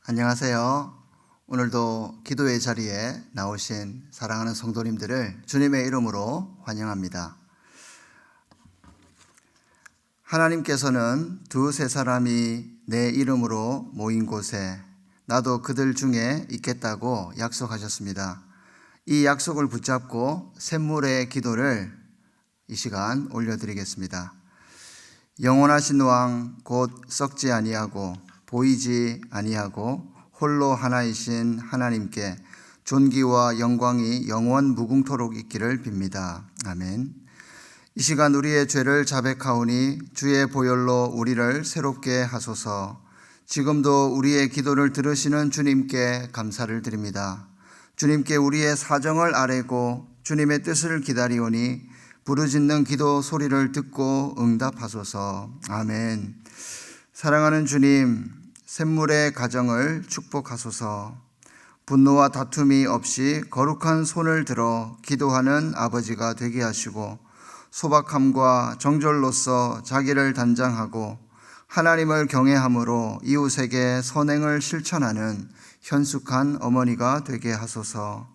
안녕하세요. 오늘도 기도의 자리에 나오신 사랑하는 성도님들을 주님의 이름으로 환영합니다. 하나님께서는 두세 사람이 내 이름으로 모인 곳에 나도 그들 중에 있겠다고 약속하셨습니다. 이 약속을 붙잡고 샘물의 기도를 이 시간 올려드리겠습니다. 영원하신 왕 곧 썩지 아니하고 보이지 아니하고 홀로 하나이신 하나님께 존귀와 영광이 영원 무궁토록 있기를 빕니다. 아멘. 이 시간 우리의 죄를 자백하오니 주의 보혈로 우리를 새롭게 하소서. 지금도 우리의 기도를 들으시는 주님께 감사를 드립니다. 주님께 우리의 사정을 아뢰고 주님의 뜻을 기다리오니 부르짖는 기도 소리를 듣고 응답하소서. 아멘. 사랑하는 주님, 샘물의 가정을 축복하소서. 분노와 다툼이 없이 거룩한 손을 들어 기도하는 아버지가 되게 하시고 소박함과 정절로서 자기를 단장하고 하나님을 경외함으로 이웃에게 선행을 실천하는 현숙한 어머니가 되게 하소서.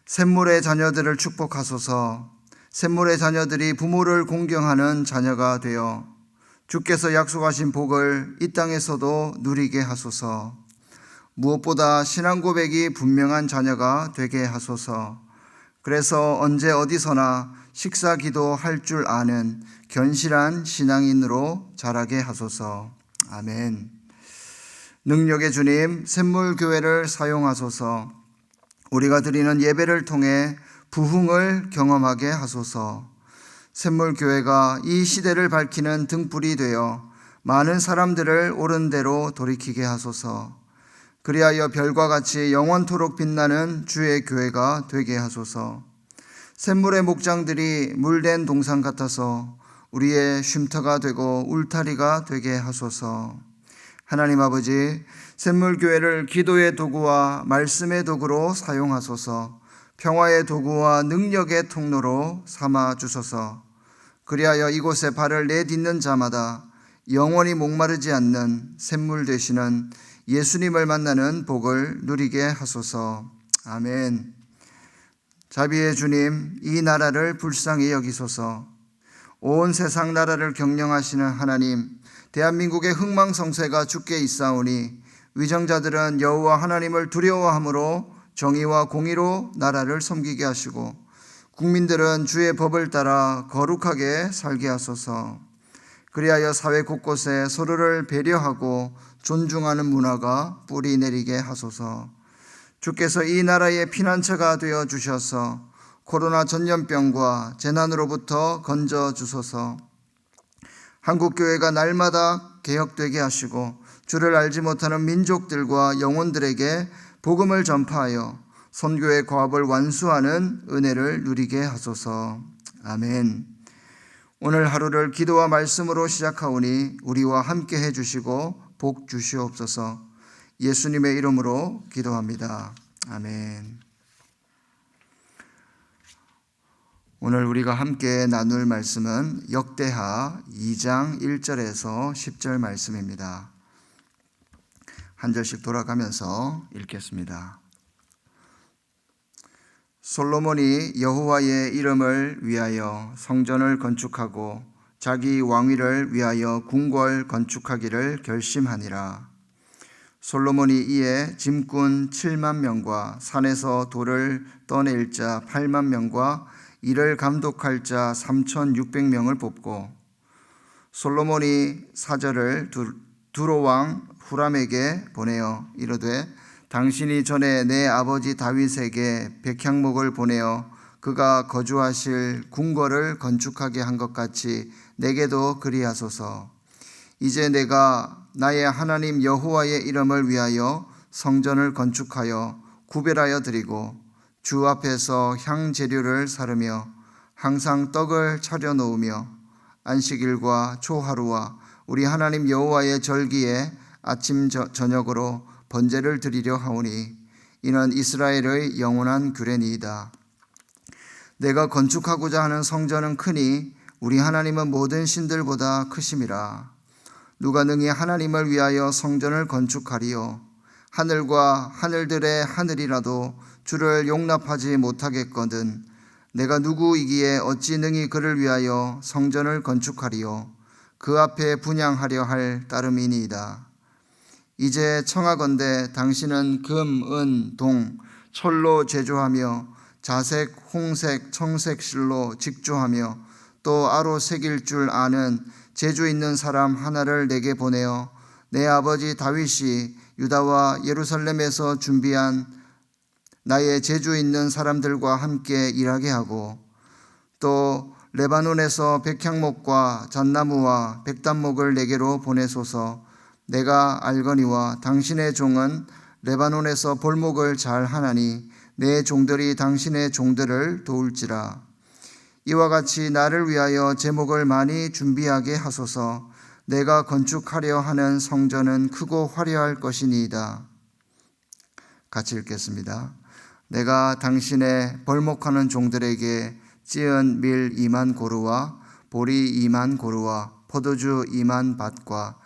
샘물의 자녀들을 축복하소서. 샘물의 자녀들이 부모를 공경하는 자녀가 되어 주께서 약속하신 복을 이 땅에서도 누리게 하소서. 무엇보다 신앙 고백이 분명한 자녀가 되게 하소서. 그래서 언제 어디서나 식사 기도할 줄 아는 견실한 신앙인으로 자라게 하소서. 아멘. 능력의 주님, 샘물교회를 사용하소서. 우리가 드리는 예배를 통해 부흥을 경험하게 하소서. 샘물교회가 이 시대를 밝히는 등불이 되어 많은 사람들을 옳은 대로 돌이키게 하소서. 그리하여 별과 같이 영원토록 빛나는 주의 교회가 되게 하소서. 샘물의 목장들이 물된 동산 같아서 우리의 쉼터가 되고 울타리가 되게 하소서. 하나님 아버지, 샘물교회를 기도의 도구와 말씀의 도구로 사용하소서. 평화의 도구와 능력의 통로로 삼아 주소서. 그리하여 이곳에 발을 내딛는 자마다 영원히 목마르지 않는 샘물 되시는 예수님을 만나는 복을 누리게 하소서. 아멘. 자비의 주님, 이 나라를 불쌍히 여기소서. 온 세상 나라를 경영하시는 하나님, 대한민국의 흥망성쇠가 주께 있사오니 위정자들은 여호와 하나님을 두려워함으로 정의와 공의로 나라를 섬기게 하시고 국민들은 주의 법을 따라 거룩하게 살게 하소서. 그리하여 사회 곳곳에 서로를 배려하고 존중하는 문화가 뿌리 내리게 하소서. 주께서 이 나라의 피난처가 되어 주셔서 코로나 전염병과 재난으로부터 건져 주소서. 한국교회가 날마다 개혁되게 하시고 주를 알지 못하는 민족들과 영혼들에게 복음을 전파하여 선교의 과업을 완수하는 은혜를 누리게 하소서. 아멘. 오늘 하루를 기도와 말씀으로 시작하오니 우리와 함께 해주시고 복 주시옵소서. 예수님의 이름으로 기도합니다. 아멘. 오늘 우리가 함께 나눌 말씀은 역대하 2장 1절에서 10절 말씀입니다. 한 절씩 돌아가면서 읽겠습니다. 솔로몬이 여호와의 이름을 위하여 성전을 건축하고 자기 왕위를 위하여 궁궐 건축하기를 결심하니라. 솔로몬이 이에 짐꾼 7만 명과 산에서 돌을 떠낼 자 8만 명과 이를 감독할 자 3,600명을 뽑고 솔로몬이 사절을 두로 왕 후람에게 보내어 이르되 당신이 전에 내 아버지 다윗에게 백향목을 보내어 그가 거주하실 궁궐을 건축하게 한 것 같이 내게도 그리하소서. 이제 내가 나의 하나님 여호와의 이름을 위하여 성전을 건축하여 구별하여 드리고 주 앞에서 향재료를 사르며 항상 떡을 차려 놓으며 안식일과 초하루와 우리 하나님 여호와의 절기에 아침 저녁으로 번제를 드리려 하오니 이는 이스라엘의 영원한 규례니이다. 내가 건축하고자 하는 성전은 크니 우리 하나님은 모든 신들보다 크심이라. 누가 능히 하나님을 위하여 성전을 건축하리요. 하늘과 하늘들의 하늘이라도 주를 용납하지 못하겠거든 내가 누구이기에 어찌 능히 그를 위하여 성전을 건축하리요. 그 앞에 분향하려 할 따름이니이다. 이제 청하건대 당신은 금, 은, 동, 철로 제조하며 자색, 홍색, 청색 실로 직조하며 또 아로 새길 줄 아는 재주 있는 사람 하나를 내게 보내어 내 아버지 다윗이 유다와 예루살렘에서 준비한 나의 재주 있는 사람들과 함께 일하게 하고 또 레바논에서 백향목과 잣나무와 백단목을 내게로 보내소서. 내가 알거니와 당신의 종은 레바논에서 볼목을 잘 하나니 내 종들이 당신의 종들을 도울지라. 이와 같이 나를 위하여 제목을 많이 준비하게 하소서. 내가 건축하려 하는 성전은 크고 화려할 것이니이다. 같이 읽겠습니다. 내가 당신의 벌목하는 종들에게 찌은 밀 2만 고루와 보리 2만 고루와 포도주 2만 밭과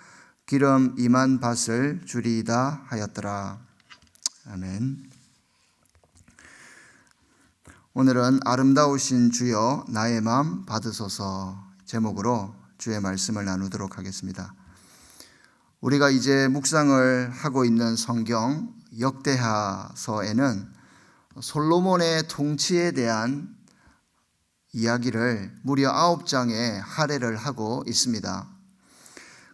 기름 2만 밭을 주리이다 하였더라. 아멘. 오늘은 아름다우신 주여 나의 마음 받으소서 제목으로 주의 말씀을 나누도록 하겠습니다. 우리가 이제 묵상을 하고 있는 성경 역대하서에는 솔로몬의 통치에 대한 이야기를 무려 9장에 할애를 하고 있습니다.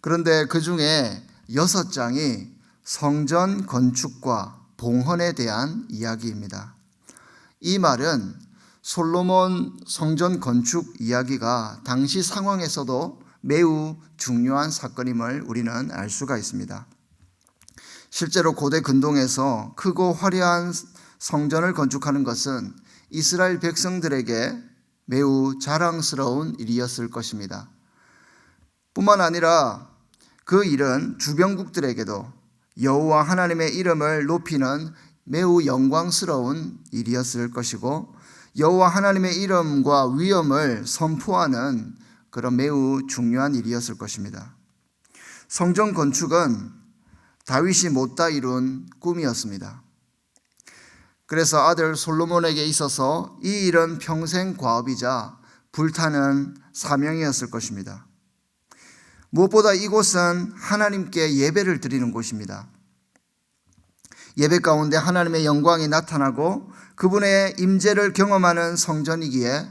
그런데 그 중에 6장이 성전 건축과 봉헌에 대한 이야기입니다. 이 말은 솔로몬 성전 건축 이야기가 당시 상황에서도 매우 중요한 사건임을 우리는 알 수가 있습니다. 실제로 고대 근동에서 크고 화려한 성전을 건축하는 것은 이스라엘 백성들에게 매우 자랑스러운 일이었을 것입니다. 뿐만 아니라 그 일은 주변국들에게도 여호와 하나님의 이름을 높이는 매우 영광스러운 일이었을 것이고 여호와 하나님의 이름과 위엄을 선포하는 그런 매우 중요한 일이었을 것입니다. 성전 건축은 다윗이 못다 이룬 꿈이었습니다. 그래서 아들 솔로몬에게 있어서 이 일은 평생 과업이자 불타는 사명이었을 것입니다. 무엇보다 이곳은 하나님께 예배를 드리는 곳입니다. 예배 가운데 하나님의 영광이 나타나고 그분의 임재를 경험하는 성전이기에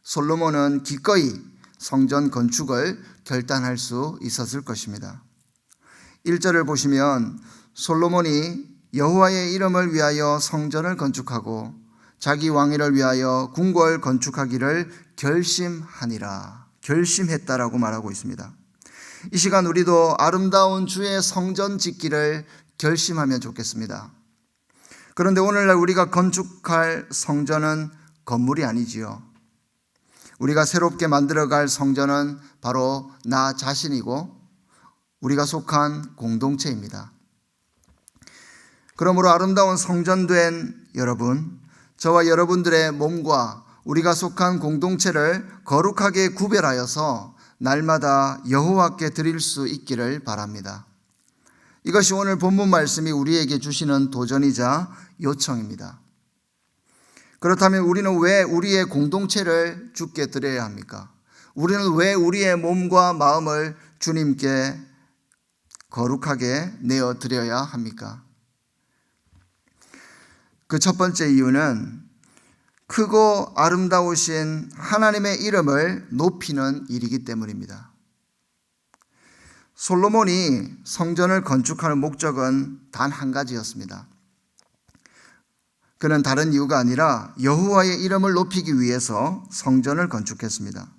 솔로몬은 기꺼이 성전 건축을 결단할 수 있었을 것입니다. 1절을 보시면 솔로몬이 여호와의 이름을 위하여 성전을 건축하고 자기 왕위를 위하여 궁궐 건축하기를 결심하니라. 결심했다라고 말하고 있습니다. 이 시간 우리도 아름다운 주의 성전 짓기를 결심하면 좋겠습니다. 그런데 오늘날 우리가 건축할 성전은 건물이 아니지요. 우리가 새롭게 만들어갈 성전은 바로 나 자신이고 우리가 속한 공동체입니다. 그러므로 아름다운 성전된 여러분, 저와 여러분들의 몸과 우리가 속한 공동체를 거룩하게 구별하여서 날마다 여호와께 드릴 수 있기를 바랍니다. 이것이 오늘 본문 말씀이 우리에게 주시는 도전이자 요청입니다. 그렇다면 우리는 왜 우리의 공동체를 주께 드려야 합니까? 우리는 왜 우리의 몸과 마음을 주님께 거룩하게 내어 드려야 합니까? 그 첫 번째 이유는 크고 아름다우신 하나님의 이름을 높이는 일이기 때문입니다. 솔로몬이 성전을 건축하는 목적은 단 한 가지였습니다. 그는 다른 이유가 아니라 여호와의 이름을 높이기 위해서 성전을 건축했습니다.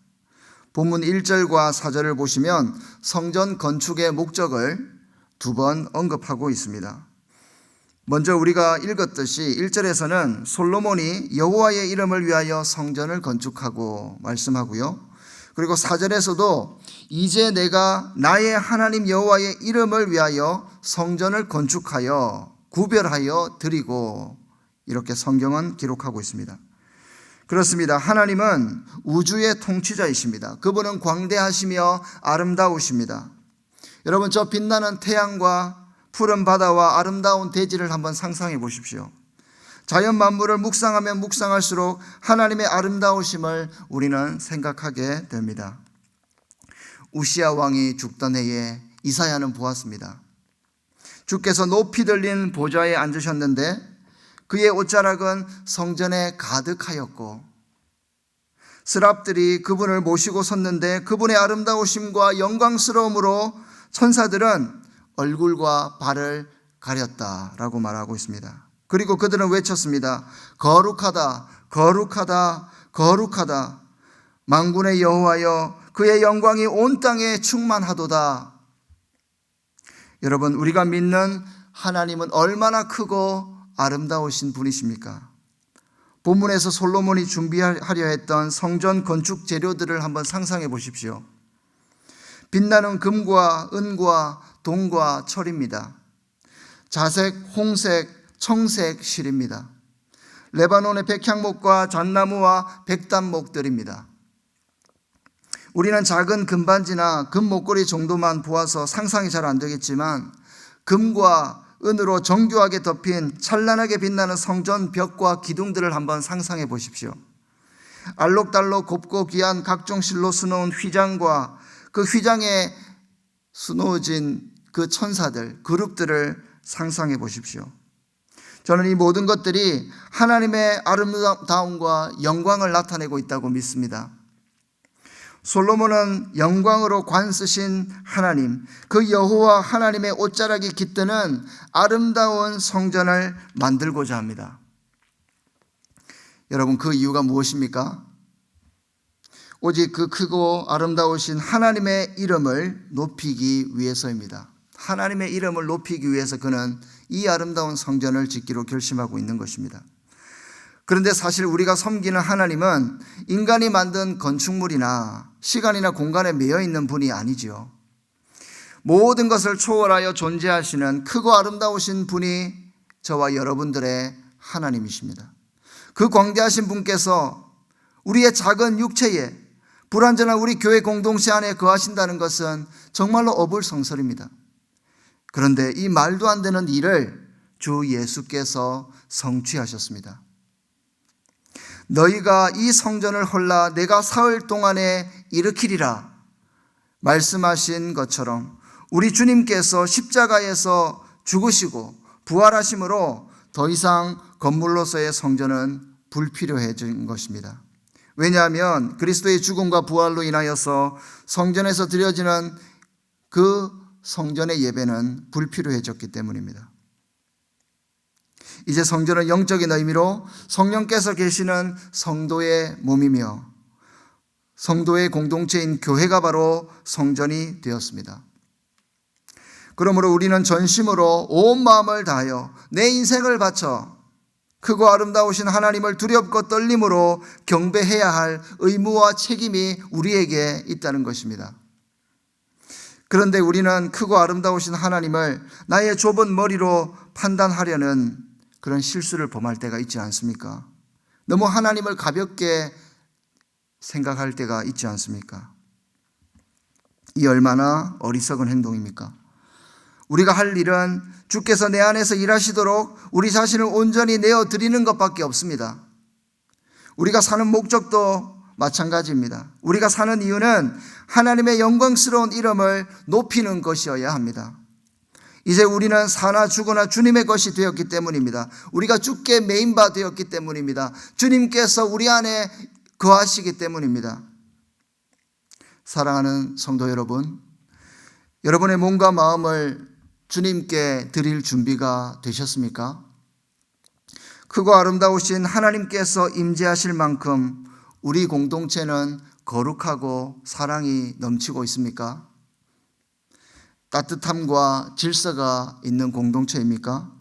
본문 1절과 4절을 보시면 성전 건축의 목적을 2번 언급하고 있습니다. 먼저 우리가 읽었듯이 1절에서는 솔로몬이 여호와의 이름을 위하여 성전을 건축하고 말씀하고요. 그리고 4절에서도 이제 내가 나의 하나님 여호와의 이름을 위하여 성전을 건축하여 구별하여 드리고 이렇게 성경은 기록하고 있습니다. 그렇습니다. 하나님은 우주의 통치자이십니다. 그분은 광대하시며 아름다우십니다. 여러분, 저 빛나는 태양과 푸른 바다와 아름다운 대지를 한번 상상해 보십시오. 자연 만물을 묵상하면 묵상할수록 하나님의 아름다우심을 우리는 생각하게 됩니다. 우시야 왕이 죽던 해에 이사야는 보았습니다. 주께서 높이 들린 보좌에 앉으셨는데 그의 옷자락은 성전에 가득하였고 스랍들이 그분을 모시고 섰는데 그분의 아름다우심과 영광스러움으로 천사들은 얼굴과 발을 가렸다라고 말하고 있습니다. 그리고 그들은 외쳤습니다. 거룩하다, 거룩하다, 거룩하다. 만군의 여호와여, 그의 영광이 온 땅에 충만하도다. 여러분, 우리가 믿는 하나님은 얼마나 크고 아름다우신 분이십니까? 본문에서 솔로몬이 준비하려 했던 성전 건축 재료들을 한번 상상해 보십시오. 빛나는 금과 은과 동과 철입니다. 자색, 홍색, 청색 실입니다. 레바논의 백향목과 잣나무와 백단목들입니다. 우리는 작은 금반지나 금 목걸이 정도만 보아서 상상이 잘 안 되겠지만 금과 은으로 정교하게 덮인 찬란하게 빛나는 성전 벽과 기둥들을 한번 상상해 보십시오. 알록달록 곱고 귀한 각종 실로 수놓은 휘장과 그 휘장에 수놓아진 그 천사들, 그룹들을 상상해 보십시오. 저는 이 모든 것들이 하나님의 아름다움과 영광을 나타내고 있다고 믿습니다. 솔로몬은 영광으로 관 쓰신 하나님, 그 여호와 하나님의 옷자락이 깃드는 아름다운 성전을 만들고자 합니다. 여러분, 그 이유가 무엇입니까? 오직 그 크고 아름다우신 하나님의 이름을 높이기 위해서입니다. 하나님의 이름을 높이기 위해서 그는 이 아름다운 성전을 짓기로 결심하고 있는 것입니다. 그런데 사실 우리가 섬기는 하나님은 인간이 만든 건축물이나 시간이나 공간에 매여 있는 분이 아니지요. 모든 것을 초월하여 존재하시는 크고 아름다우신 분이 저와 여러분들의 하나님이십니다. 그 광대하신 분께서 우리의 작은 육체에 불완전한 우리 교회 공동체 안에 거하신다는 것은 정말로 어불성설입니다. 그런데 이 말도 안 되는 일을 주 예수께서 성취하셨습니다. 너희가 이 성전을 헐라 내가 사흘 동안에 일으키리라 말씀하신 것처럼 우리 주님께서 십자가에서 죽으시고 부활하심으로 더 이상 건물로서의 성전은 불필요해진 것입니다. 왜냐하면 그리스도의 죽음과 부활로 인하여서 성전에서 드려지는 그 성전의 예배는 불필요해졌기 때문입니다. 이제 성전은 영적인 의미로 성령께서 계시는 성도의 몸이며 성도의 공동체인 교회가 바로 성전이 되었습니다. 그러므로 우리는 전심으로 온 마음을 다하여 내 인생을 바쳐 크고 아름다우신 하나님을 두렵고 떨림으로 경배해야 할 의무와 책임이 우리에게 있다는 것입니다. 그런데 우리는 크고 아름다우신 하나님을 나의 좁은 머리로 판단하려는 그런 실수를 범할 때가 있지 않습니까? 너무 하나님을 가볍게 생각할 때가 있지 않습니까? 이 얼마나 어리석은 행동입니까? 우리가 할 일은 주께서 내 안에서 일하시도록 우리 자신을 온전히 내어드리는 것밖에 없습니다. 우리가 사는 목적도 마찬가지입니다. 우리가 사는 이유는 하나님의 영광스러운 이름을 높이는 것이어야 합니다. 이제 우리는 사나 죽으나 주님의 것이 되었기 때문입니다. 우리가 주께 메인 바 되었기 때문입니다. 주님께서 우리 안에 거하시기 때문입니다. 사랑하는 성도 여러분, 여러분의 몸과 마음을 주님께 드릴 준비가 되셨습니까? 크고 아름다우신 하나님께서 임재하실 만큼 우리 공동체는 거룩하고 사랑이 넘치고 있습니까? 따뜻함과 질서가 있는 공동체입니까?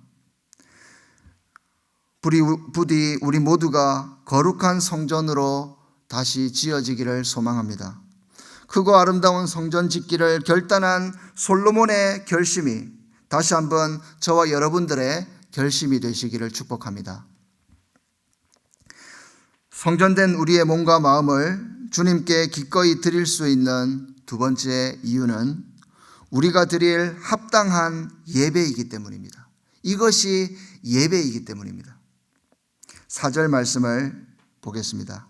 부디 우리 모두가 거룩한 성전으로 다시 지어지기를 소망합니다. 크고 아름다운 성전 짓기를 결단한 솔로몬의 결심이 다시 한번 저와 여러분들의 결심이 되시기를 축복합니다. 성전된 우리의 몸과 마음을 주님께 기꺼이 드릴 수 있는 두 번째 이유는 우리가 드릴 합당한 예배이기 때문입니다. 이것이 예배이기 때문입니다. 4절 말씀을 보겠습니다.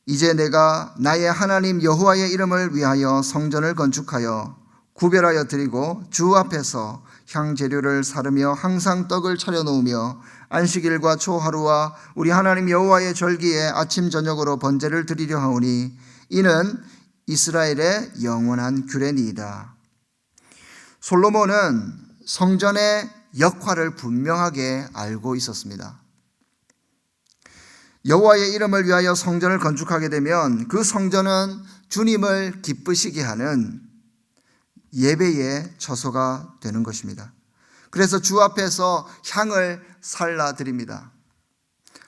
이제 내가 나의 하나님 여호와의 이름을 위하여 성전을 건축하여 구별하여 드리고 주 앞에서 향재료를 사르며 항상 떡을 차려놓으며 안식일과 초하루와 우리 하나님 여호와의 절기에 아침 저녁으로 번제를 드리려 하오니 이는 이스라엘의 영원한 규례니이다. 솔로몬은 성전의 역할을 분명하게 알고 있었습니다. 여호와의 이름을 위하여 성전을 건축하게 되면 그 성전은 주님을 기쁘시게 하는 예배의 처소가 되는 것입니다. 그래서 주 앞에서 향을 살라 드립니다.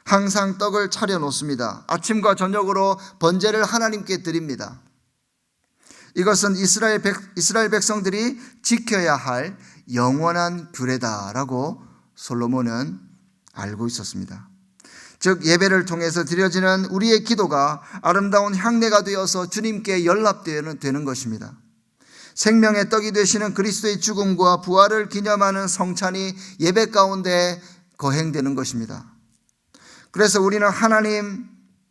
항상 떡을 차려 놓습니다. 아침과 저녁으로 번제를 하나님께 드립니다. 이것은 이스라엘 백성들이 지켜야 할 영원한 규례다라고 솔로몬은 알고 있었습니다. 즉 예배를 통해서 드려지는 우리의 기도가 아름다운 향내가 되어서 주님께 연락되는 것입니다. 생명의 떡이 되시는 그리스도의 죽음과 부활을 기념하는 성찬이 예배 가운데 거행되는 것입니다. 그래서 우리는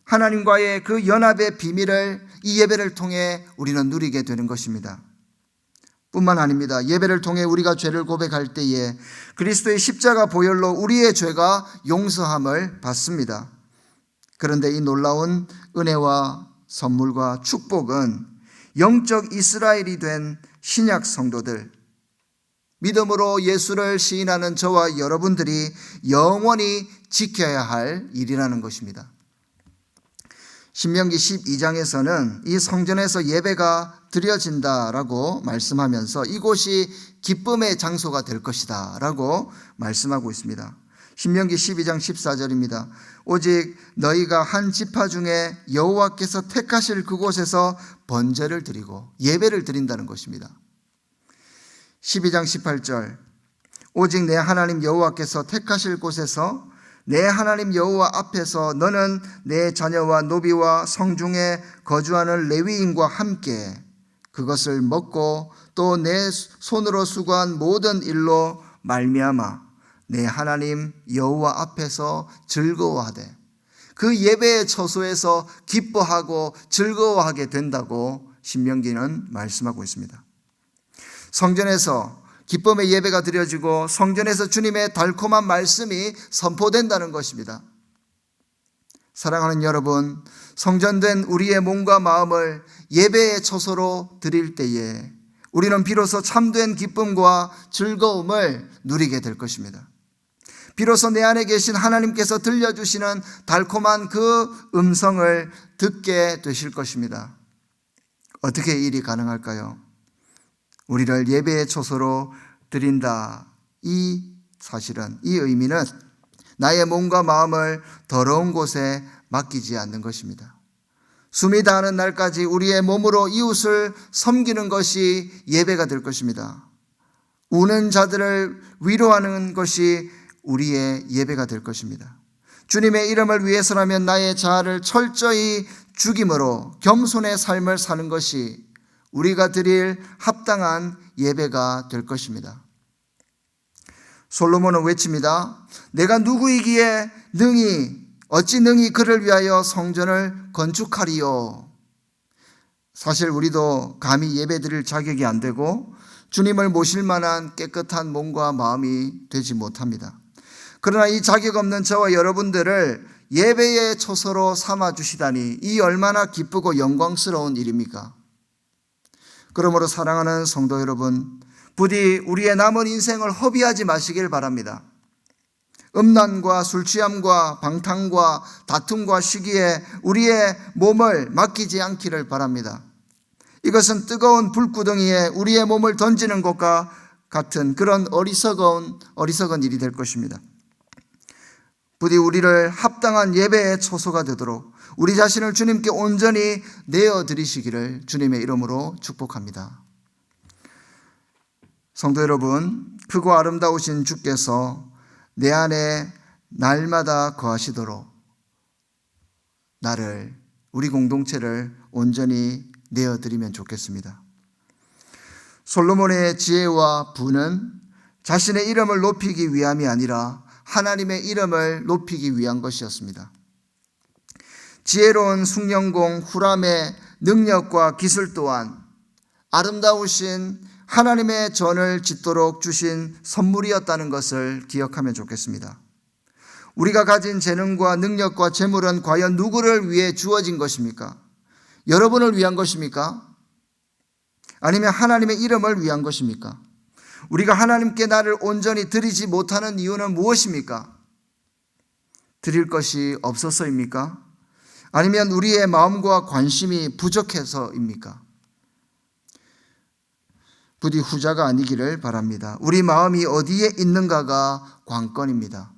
하나님과의 그 연합의 비밀을 이 예배를 통해 우리는 누리게 되는 것입니다. 뿐만 아닙니다. 예배를 통해 우리가 죄를 고백할 때에 그리스도의 십자가 보혈로 우리의 죄가 용서함을 받습니다. 그런데 이 놀라운 은혜와 선물과 축복은 영적 이스라엘이 된 신약 성도들, 믿음으로 예수를 시인하는 저와 여러분들이 영원히 지켜야 할 일이라는 것입니다. 신명기 12장에서는 이 성전에서 예배가 드려진다라고 말씀하면서 이곳이 기쁨의 장소가 될 것이다 라고 말씀하고 있습니다. 신명기 12장 14절입니다. 오직 너희가 한 지파 중에 여호와께서 택하실 그곳에서 번제를 드리고 예배를 드린다는 것입니다. 12장 18절 오직 내 하나님 여호와께서 택하실 곳에서 내 하나님 여호와 앞에서 너는 내 자녀와 노비와 성중에 거주하는 레위인과 함께 그것을 먹고 또 내 손으로 수고한 모든 일로 말미암아 내 하나님 여호와 앞에서 즐거워하되 그 예배의 처소에서 기뻐하고 즐거워하게 된다고 신명기는 말씀하고 있습니다. 성전에서 기쁨의 예배가 드려지고 성전에서 주님의 달콤한 말씀이 선포된다는 것입니다. 사랑하는 여러분, 성전된 우리의 몸과 마음을 예배의 처소로 드릴 때에 우리는 비로소 참된 기쁨과 즐거움을 누리게 될 것입니다. 비로소 내 안에 계신 하나님께서 들려주시는 달콤한 그 음성을 듣게 되실 것입니다. 어떻게 이 일이 가능할까요? 우리를 예배의 처소로 드린다. 이 사실은, 이 의미는 나의 몸과 마음을 더러운 곳에 맡기지 않는 것입니다. 숨이 다하는 날까지 우리의 몸으로 이웃을 섬기는 것이 예배가 될 것입니다. 우는 자들을 위로하는 것이 우리의 예배가 될 것입니다. 주님의 이름을 위해서라면 나의 자아를 철저히 죽임으로 겸손의 삶을 사는 것이 우리가 드릴 합당한 예배가 될 것입니다. 솔로몬은 외칩니다. 내가 누구이기에 어찌 능히 그를 위하여 성전을 건축하리요. 사실 우리도 감히 예배 드릴 자격이 안 되고 주님을 모실 만한 깨끗한 몸과 마음이 되지 못합니다. 그러나 이 자격 없는 저와 여러분들을 예배의 처소로 삼아주시다니 이 얼마나 기쁘고 영광스러운 일입니까? 그러므로 사랑하는 성도 여러분, 부디 우리의 남은 인생을 허비하지 마시길 바랍니다. 음란과 술취함과 방탕과 다툼과 시기에 우리의 몸을 맡기지 않기를 바랍니다. 이것은 뜨거운 불구덩이에 우리의 몸을 던지는 것과 같은 그런 어리석은 일이 될 것입니다. 부디 우리를 합당한 예배의 처소가 되도록 우리 자신을 주님께 온전히 내어드리시기를 주님의 이름으로 축복합니다. 성도 여러분, 크고 아름다우신 주께서 내 안에 날마다 거하시도록 우리 공동체를 온전히 내어드리면 좋겠습니다. 솔로몬의 지혜와 부는 자신의 이름을 높이기 위함이 아니라 하나님의 이름을 높이기 위한 것이었습니다. 지혜로운 숭령공 후람의 능력과 기술 또한 아름다우신 하나님의 전을 짓도록 주신 선물이었다는 것을 기억하면 좋겠습니다. 우리가 가진 재능과 능력과 재물은 과연 누구를 위해 주어진 것입니까? 여러분을 위한 것입니까? 아니면 하나님의 이름을 위한 것입니까? 우리가 하나님께 나를 온전히 드리지 못하는 이유는 무엇입니까? 드릴 것이 없어서입니까? 아니면 우리의 마음과 관심이 부족해서입니까? 부디 후자가 아니기를 바랍니다. 우리 마음이 어디에 있는가가 관건입니다.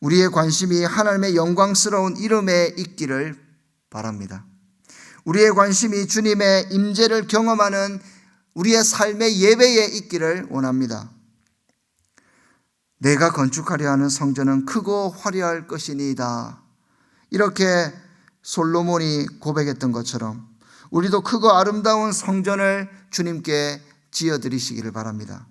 우리의 관심이 하나님의 영광스러운 이름에 있기를 바랍니다. 우리의 관심이 주님의 임재를 경험하는 우리의 삶의 예배에 있기를 원합니다. 내가 건축하려 하는 성전은 크고 화려할 것이니이다. 이렇게 솔로몬이 고백했던 것처럼 우리도 크고 아름다운 성전을 주님께 지어드리시기를 바랍니다.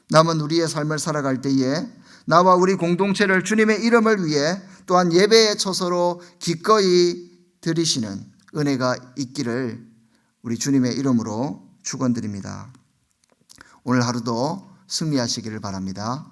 남은 우리의 삶을 살아갈 때에 나와 우리 공동체를 주님의 이름을 위해 또한 예배의 처소로 기꺼이 드리시는 은혜가 있기를 우리 주님의 이름으로 축원드립니다. 오늘 하루도 승리하시기를 바랍니다.